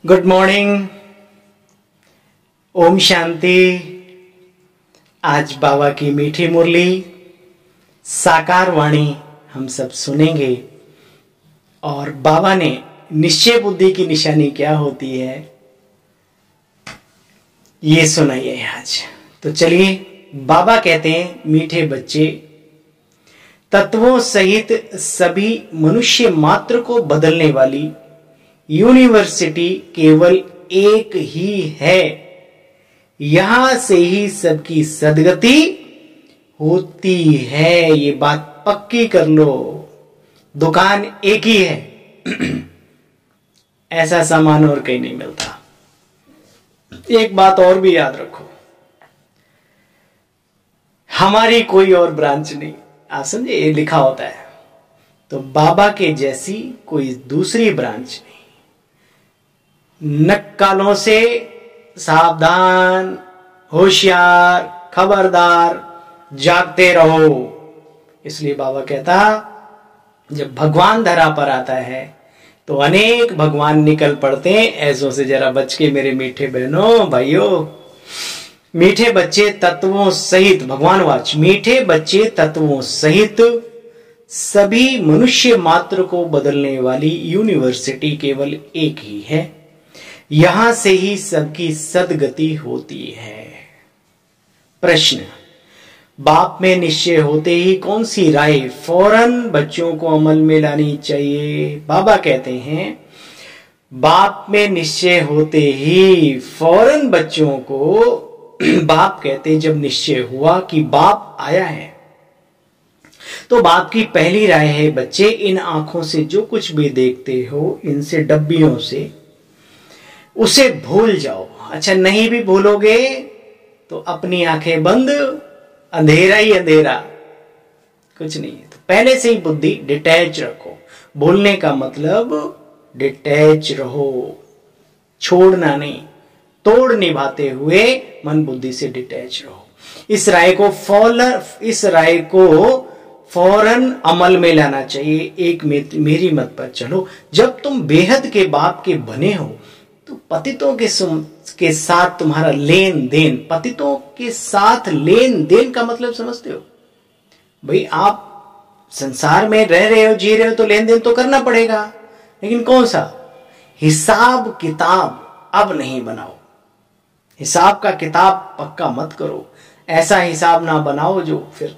Good morning. Om Shanti. आज बाबा की मीठी मुरली साकार वाणी हम सब सुनेंगे और बाबा ने निश्चय बुद्धि की निशानी क्या होती है ये सुनाइए आज। तो चलिए, बाबा कहते हैं, मीठे बच्चे, तत्वों सहित सभी मनुष्य मात्र को बदलने वाली यूनिवर्सिटी केवल एक ही है। यहां से ही सबकी सदगति होती है। ये बात पक्की कर लो, दुकान एक ही है। ऐसा सामान और कहीं नहीं मिलता। एक बात और भी याद रखो, हमारी कोई और ब्रांच नहीं। आप समझे, ये लिखा होता है तो बाबा के जैसी कोई दूसरी ब्रांच नहीं। नक्कालों से सावधान, होशियार, खबरदार, जागते रहो। इसलिए बाबा कहता, जब भगवान धरा पर आता है तो अनेक भगवान निकल पड़ते हैं। ऐसों से जरा बच के मेरे मीठे बहनों भाइयों। मीठे बच्चे तत्वों सहित, भगवान वाच, मीठे बच्चे तत्वों सहित सभी मनुष्य मात्र को बदलने वाली यूनिवर्सिटी केवल एक ही है। यहां से ही सबकी सदगति होती है। प्रश्न, बाप में निश्चय होते ही कौन सी राय फौरन बच्चों को अमल में लानी चाहिए? बाबा कहते हैं, बाप में निश्चय होते ही फौरन बच्चों को, बाप कहते, जब निश्चय हुआ कि बाप आया है तो बाप की पहली राय है, बच्चे, इन आंखों से जो कुछ भी देखते हो, इनसे डब्बियों से, उसे भूल जाओ। अच्छा, नहीं भी भूलोगे तो अपनी आंखें बंद, अंधेरा ही अंधेरा, कुछ नहीं है। तो पहले से ही बुद्धि डिटैच रखो। भूलने का मतलब डिटैच रहो, छोड़ना नहीं, तोड़ निभाते हुए मन बुद्धि से डिटैच रहो। इस राय को फौरन अमल में लाना चाहिए। एक मेरी मत पर चलो। जब तुम बेहद के बाप के बने हो तो पतितों के साथ तुम्हारा लेन देन, पतितों के साथ लेन देन का मतलब समझते हो? भाई, आप संसार में रह रहे हो, जी रहे हो, तो लेन देन तो करना पड़ेगा, लेकिन कौन सा? हिसाब किताब अब नहीं बनाओ। हिसाब का किताब पक्का मत करो। ऐसा हिसाब ना बनाओ जो फिर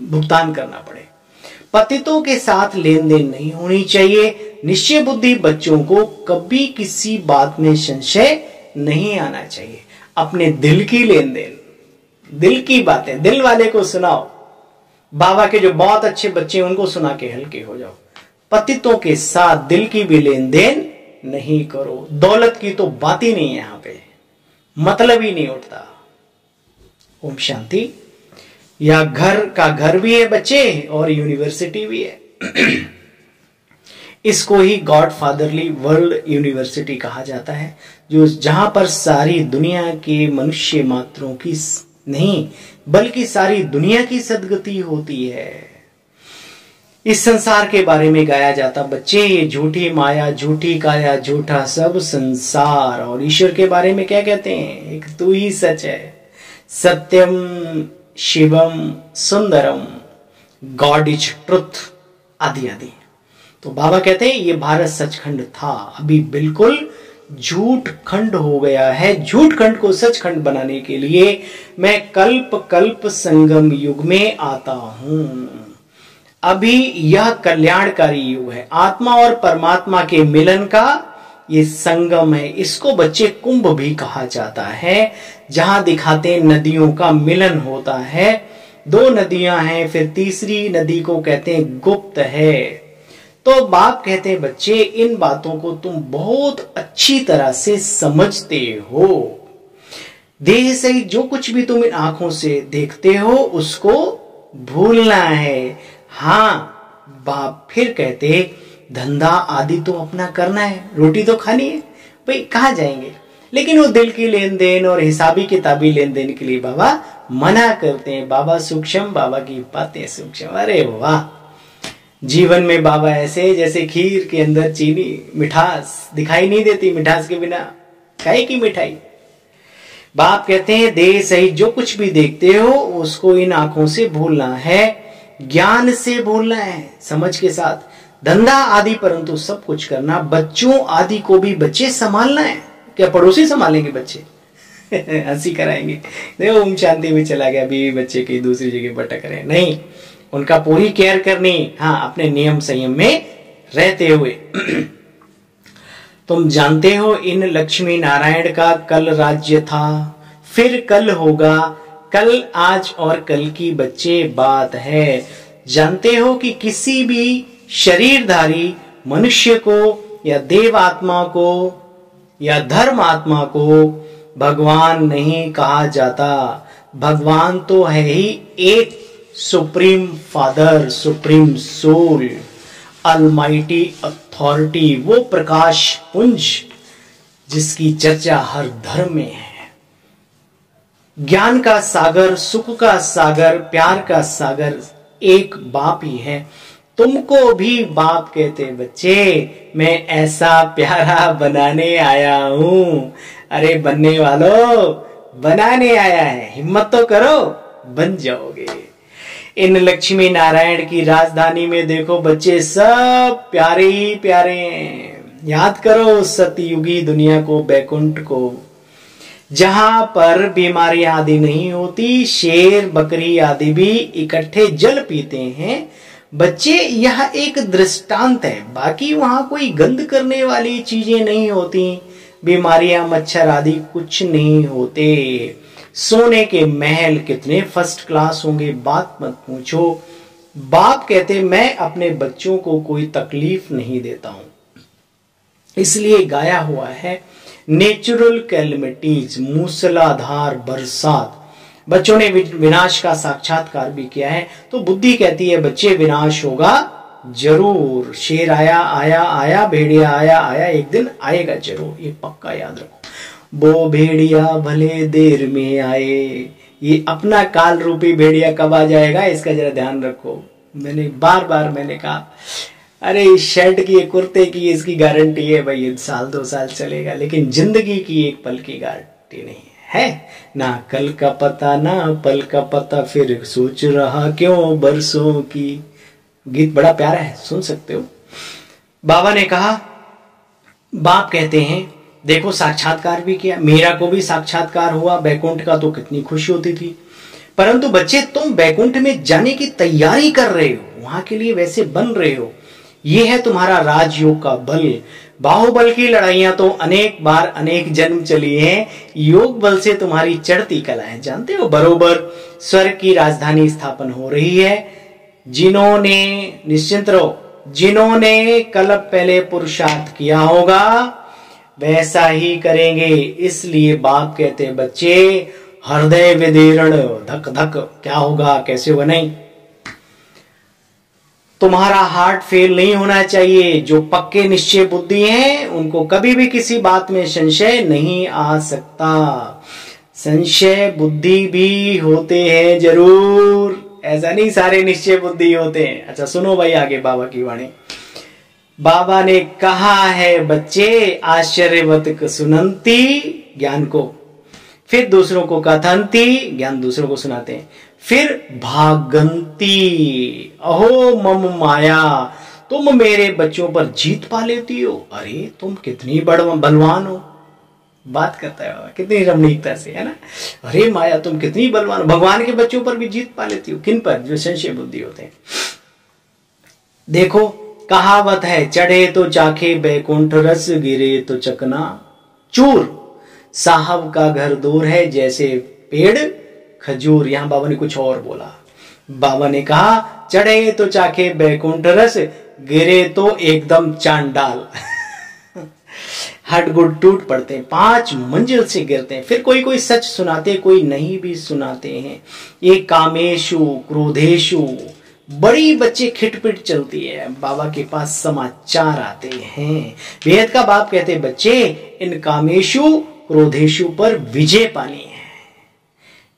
भुगतान करना पड़े। पतितों के साथ लेन देन नहीं होनी चाहिए। निश्चय बुद्धि बच्चों को कभी किसी बात में संशय नहीं आना चाहिए। अपने दिल की लेन देन, दिल की बातें दिल वाले को सुनाओ। बाबा के जो बहुत अच्छे बच्चे हैं उनको सुना के हल्के हो जाओ। पतितों के साथ दिल की भी लेन देन नहीं करो। दौलत की तो बात ही नहीं है, यहां पे मतलब ही नहीं उठता। ओम शांति। या घर का घर भी है बच्चे, और यूनिवर्सिटी भी है। इसको ही गॉड फादरली वर्ल्ड यूनिवर्सिटी कहा जाता है, जहां पर सारी दुनिया के मनुष्य मात्रों की नहीं बल्कि सारी दुनिया की सदगति होती है। इस संसार के बारे में गाया जाता, बच्चे, ये झूठी माया, झूठी काया, झूठा सब संसार। और ईश्वर के बारे में क्या कहते हैं? एक तू ही सच है, सत्यम शिवम सुंदरम, गॉड इज ट्रुथ, आदि आदि। तो बाबा कहते हैं ये भारत सचखंड था, अभी बिल्कुल झूठ खंड हो गया है। झूठ खंड को सचखंड बनाने के लिए मैं कल्प कल्प संगम युग में आता हूं। अभी यह कल्याणकारी युग है, आत्मा और परमात्मा के मिलन का ये संगम है। इसको बच्चे कुंभ भी कहा जाता है, जहां दिखाते नदियों का मिलन होता है। दो नदियां हैं, फिर तीसरी नदी को कहते हैं गुप्त है। तो बाप कहते हैं, बच्चे, इन बातों को तुम बहुत अच्छी तरह से समझते हो। देह से जो कुछ भी तुम इन आंखों से देखते हो उसको भूलना है। हाँ, बाप फिर कहते, धंधा आदि तो अपना करना है, रोटी तो खानी है, भाई कहाँ जाएंगे? लेकिन वो दिल की लेन देन और हिसाबी किताबी लेन देन के लिए बाबा मना करते हैं। बाबा सूक्ष्म, बाबा की बातें सूक्ष्म। अरे वाह, जीवन में बाबा ऐसे जैसे खीर के अंदर चीनी, मिठास दिखाई नहीं देती, मिठास के बिना काहे की मिठाई। बाप कहते हैं देह सहित जो कुछ भी देखते हो उसको इन आंखों से भूलना है, ज्ञान से भूलना है, समझ के साथ। धंधा आदि परंतु सब कुछ करना, बच्चों आदि को भी बच्चे संभालना है। क्या पड़ोसी संभालेंगे बच्चे? हंसी कराएंगे, देखो ओम शांति में चला गया, बीवी बच्चे की दूसरी जगह भटक रहे, नहीं, उनका पूरी केयर करनी, हाँ, अपने नियम संयम में रहते हुए। तुम जानते हो इन लक्ष्मी नारायण का कल राज्य था, फिर कल होगा, कल आज और कल की बच्चे बात है। जानते हो कि किसी भी शरीरधारी मनुष्य को या देव आत्मा को या धर्म आत्मा को भगवान नहीं कहा जाता। भगवान तो है ही एक supreme father, supreme soul, almighty authority, वो प्रकाश पुंज जिसकी चर्चा हर धर्म में है। ज्ञान का सागर, सुख का सागर, प्यार का सागर एक बाप ही है। तुमको भी बाप कहते बच्चे, मैं ऐसा प्यारा बनाने आया हूं। अरे बनने वालों, बनाने आया है, हिम्मत तो करो, बन जाओगे। इन लक्ष्मी नारायण की राजधानी में देखो बच्चे सब प्यारे ही प्यारे हैं। याद करो सतयुगी दुनिया को, बैकुंठ को, जहां पर बीमारियां आदि नहीं होती, शेर बकरी आदि भी इकट्ठे जल पीते हैं। बच्चे यह एक दृष्टांत है, बाकी वहां कोई गंद करने वाली चीजें नहीं होती, बीमारियां मच्छर आदि कुछ नहीं होते। सोने के महल कितने फर्स्ट क्लास होंगे, बात मत पूछो। बाप कहते मैं अपने बच्चों को कोई तकलीफ नहीं देता हूं, इसलिए गाया हुआ है नेचुरल कैलमिटीज, मूसलाधार बरसात। बच्चों ने विनाश का साक्षात्कार भी किया है, तो बुद्धि कहती है बच्चे विनाश होगा जरूर। शेर आया आया आया, भेड़िया आया आया, एक दिन आएगा जरूर, ये पक्का याद रखो। वो भेड़िया भले देर में आए, ये अपना काल रूपी भेड़िया कब आ जाएगा इसका जरा ध्यान रखो। मैंने बार बार कहा, अरे इस शर्ट की, कुर्ते की इसकी गारंटी है भाई, साल 2 साल चलेगा, लेकिन जिंदगी की एक पल की गारंटी नहीं है। ना कल का पता ना पल का पता, फिर सोच रहा क्यों बरसों की। गीत बड़ा प्यारा है, सुन सकते हो। बाबा ने कहा, बाप कहते हैं देखो साक्षात्कार भी किया, मेरा को भी साक्षात्कार हुआ बैकुंठ का, तो कितनी खुशी होती थी। परंतु बच्चे तुम बैकुंठ में जाने की तैयारी कर रहे हो, वहां के लिए वैसे बन रहे हो, ये है तुम्हारा राजयोग का बल। बाहुबल की लड़ाइयां तो अनेक बार अनेक जन्म चली हैं, योग बल से तुम्हारी चढ़ती कला है। जानते हो बरोबर स्वर्ग की राजधानी स्थापन हो रही है। जिन्होंने, निश्चिंत रहो, जिन्होंने कल्प पहले पुरुषार्थ किया होगा वैसा ही करेंगे। इसलिए बाप कहते बच्चे हृदय विदीर्ण, धक धक, क्या होगा कैसे होगा नहीं। तुम्हारा हार्ट फेल नहीं होना चाहिए। जो पक्के निश्चय बुद्धि हैं उनको कभी भी किसी बात में संशय नहीं आ सकता। संशय बुद्धि भी होते हैं जरूर, ऐसा नहीं सारे निश्चय बुद्धि होते हैं। अच्छा सुनो भाई आगे बाबा की वाणी। बाबा ने कहा है बच्चे, आश्चर्यवत सुनंती, ज्ञान को, फिर दूसरों को कथंती, ज्ञान दूसरों को सुनाते हैं, फिर भागंती, अहो मम माया, तुम मेरे बच्चों पर जीत पा लेती हो। अरे तुम कितनी बलवान हो, बात करता है बाबा कितनी रमणीकता से, है ना। अरे माया तुम कितनी बलवान हो, भगवान के बच्चों पर भी जीत पा लेती हो। किन पर? जो संशय बुद्धि होते हैं। देखो कहावत है, चढ़े तो चाखे बैकुंठ रस, गिरे तो चकना चूर, साहब का घर दूर है जैसे पेड़ खजूर। यहां बाबा ने कुछ और बोला। बाबा ने कहा चढ़े तो चाखे बैकुंठ रस, गिरे तो एकदम चांडाल। हट गुड टूट पड़ते हैं, 5 मंजिल से गिरते हैं। फिर कोई कोई सच सुनाते, कोई नहीं भी सुनाते हैं। ये कामेशु क्रोधेशु बड़ी बच्चे खिटपिट चलती है, बाबा के पास समाचार आते हैं। वेद का बाप कहते हैं बच्चे इन कामेशु क्रोधेशु पर विजय पानी है।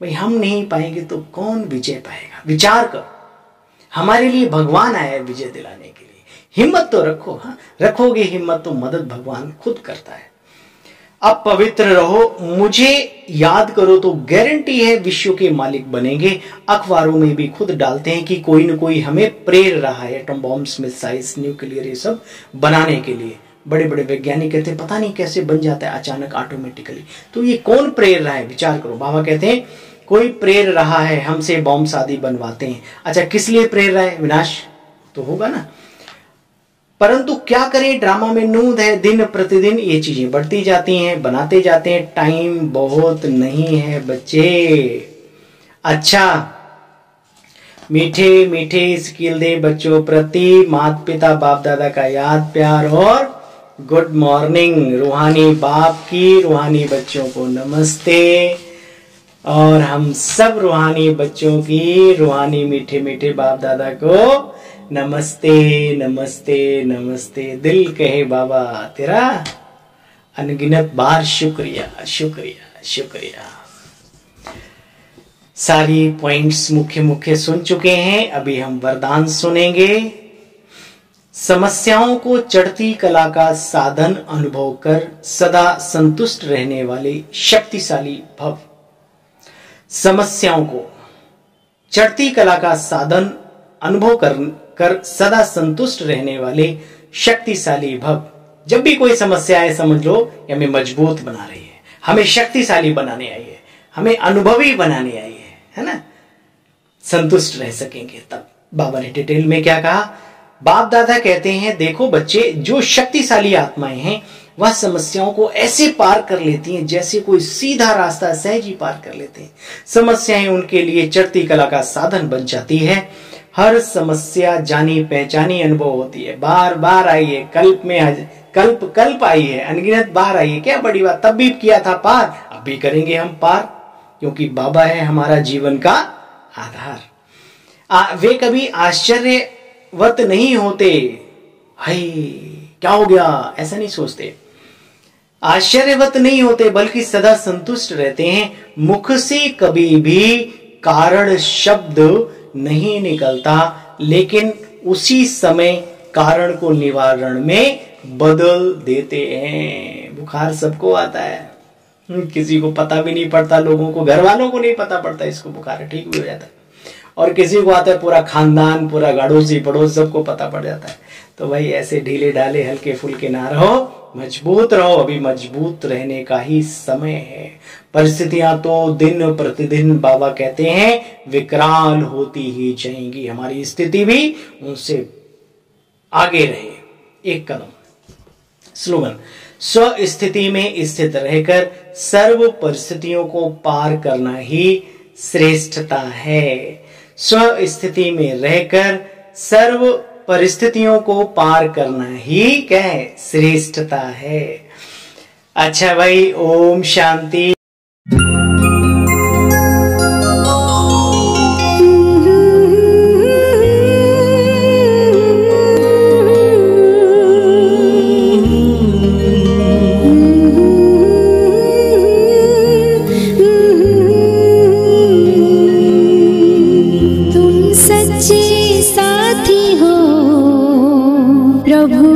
भाई हम नहीं पाएंगे तो कौन विजय पाएगा? विचार करो। हमारे लिए भगवान आया है विजय दिलाने के लिए। हिम्मत तो रखो। हाँ, रखोगे हिम्मत तो मदद भगवान खुद करता है। अब पवित्र रहो, मुझे याद करो तो गारंटी है विश्व के मालिक बनेंगे। अखबारों में भी खुद डालते हैं कि कोई न कोई हमें प्रेर रहा है एटम बॉम्ब्स, मिसाइल्स, न्यूक्लियर, ये सब बनाने के लिए। बड़े बड़े वैज्ञानिक कहते हैं पता नहीं कैसे बन जाता है अचानक ऑटोमेटिकली। तो ये कौन प्रेर रहा है, विचार करो। बाबा कहते हैं कोई प्रेर रहा है, हमसे बॉम्ब्स आदि बनवाते हैं। अच्छा, किस लिए प्रेर रहा है? विनाश तो होगा ना। परंतु क्या करें, ड्रामा में नूंद है, दिन प्रतिदिन ये चीजें बढ़ती जाती हैं, बनाते जाते हैं। टाइम बहुत नहीं है बच्चे। अच्छा, मीठे मीठे स्किल दे बच्चों प्रति माता पिता बाप दादा का याद प्यार और गुड मॉर्निंग। रूहानी बाप की रूहानी बच्चों को नमस्ते, और हम सब रूहानी बच्चों की रूहानी मीठे मीठे बाप दादा को नमस्ते नमस्ते नमस्ते। दिल कहे बाबा तेरा अनगिनत बार शुक्रिया शुक्रिया शुक्रिया। सारी पॉइंट्स मुख्य मुख्य सुन चुके हैं। अभी हम वरदान सुनेंगे। समस्याओं को चढ़ती कला का साधन अनुभव कर सदा संतुष्ट रहने वाले शक्तिशाली भव। समस्याओं को चढ़ती कला का साधन अनुभव कर सदा संतुष्ट रहने वाले शक्तिशाली भव। जब भी कोई समस्या है समझ लो ये हमें मजबूत बना रही है, हमें शक्तिशाली बनाने आई है, हमें अनुभवी बनाने आई है ना। संतुष्ट रह सकेंगे तब। बाबा ने डिटेल में क्या कहा? बाप दादा कहते हैं देखो बच्चे, जो शक्तिशाली आत्माएं हैं वह समस्याओं को ऐसे पार कर लेती हैं जैसे कोई सीधा रास्ता सहज ही पार कर लेते हैं। समस्याएं उनके लिए चढ़ती कला का साधन बन जाती है। हर समस्या जानी पहचानी अनुभव होती है, बार बार आई है, कल्प में कल्प आई है, अनगिनत बार आई है। क्या बड़ी बात, तब भी किया था पार, अब भी करेंगे हम पार, क्योंकि बाबा है हमारा जीवन का आधार। वे कभी आश्चर्यवत नहीं होते, हाय क्या हो गया, ऐसा नहीं सोचते। आश्चर्यवत नहीं होते बल्कि सदा संतुष्ट रहते हैं। मुख से कभी भी कारण शब्द नहीं निकलता, लेकिन उसी समय कारण को निवारण में बदल देते हैं। बुखार सबको आता है, किसी को पता भी नहीं पड़ता, लोगों को, घर वालों को नहीं पता पड़ता इसको बुखार है, ठीक भी हो जाता है। और किसी को आता है पूरा खानदान, पूरा गाड़ोसी पड़ोस सबको पता पड़ जाता है। तो भाई ऐसे ढीले ढाले हल्के फुल्के ना रहो, मजबूत रहो। अभी मजबूत रहने का ही समय है। परिस्थितियां तो दिन प्रतिदिन बाबा कहते हैं विकराल होती ही जाएंगी, हमारी स्थिति भी उनसे आगे रहे एक कदम। स्लोगन, स्व स्थिति में स्थित रहकर सर्व परिस्थितियों को पार करना ही श्रेष्ठता है। स्व स्थिति में रहकर सर्व परिस्थितियों को पार करना ही क्या है? श्रेष्ठता है। अच्छा भाई, ओम शांति। प्रभु